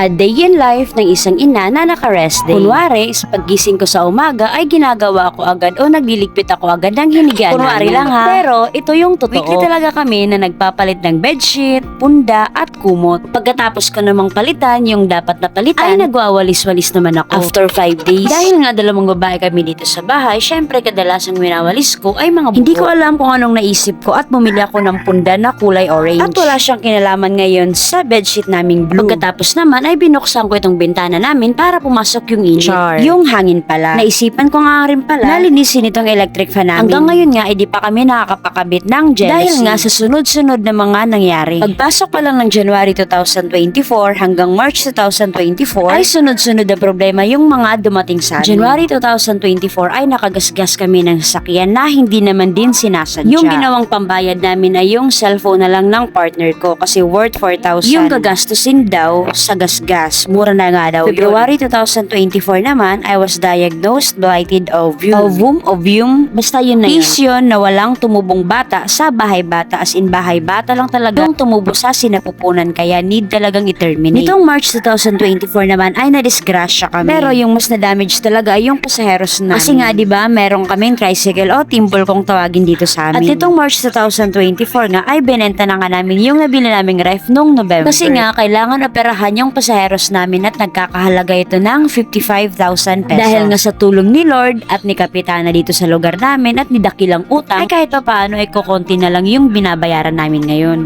A day in life ng isang ina na naka-rest day. Kunwari, sa paggising ko sa umaga ay ginagawa ko agad o nagliligpit ako agad ng hinigaan. Kunwari lang ha. Pero ito yung totoo. Weekly talaga kami na nagpapalit ng bedsheet, punda at kumot. Pagkatapos ko namang palitan yung dapat na palitan, ay nagwawalis-walis naman ako. After 5 days, dahil nga dalawang babae kami dito sa bahay, syempre kadalasang winawalis ko ay mga buko. Hindi ko alam kung anong naisip ko at bumili ako ng punda na kulay orange. At wala siyang kinalaman ngayon sa bedsheet naming blue. Pagkatapos naman ay binuksan ko itong bintana namin para pumasok yung init. Yung hangin pala. Naisipan ko nga rin pala na linisin itong electric fan namin. Hanggang ngayon nga, di pa kami nakakapakabit ng jealousy. Dahil nga sa sunod-sunod na mga nangyari. Pagpasok pa lang ng January 2024 hanggang March 2024 ay sunod-sunod na problema yung mga dumating sa amin. January 2024 ay nakagasgas kami ng sasakyan na hindi naman din sinasadya. Yung ginawang pambayad namin ay yung cellphone na lang ng partner ko kasi worth 4,000. Yung gagastusin daw sa gasgas. Mura na nga daw. February 2024 naman, I was diagnosed blighted ovum. Basta yun na yun. Case yun na walang tumubong bata sa bahay bata. As in bahay bata lang talaga yung tumubo sa sinapupunan. Kaya need talagang i-terminate. Nitong March 2024 naman ay nadisgrasya kami. Pero yung mas na-damage talaga ay yung pasaheros na. Kasi nga diba, meron kaming tricycle o timbol kung tawagin dito sa amin. At nitong March 2024 nga ay binenta na nga namin yung nabili naming ref nung November. Kasi nga kailangan operahan yung pasaheros namin at nagkakahalaga ito ng 55,000 pesos. Dahil nga sa tulong ni Lord at ni Kapitana dito sa lugar namin at ni Dakilang utang, ay kahit pa paano ay kukunti na lang yung binabayaran namin ngayon.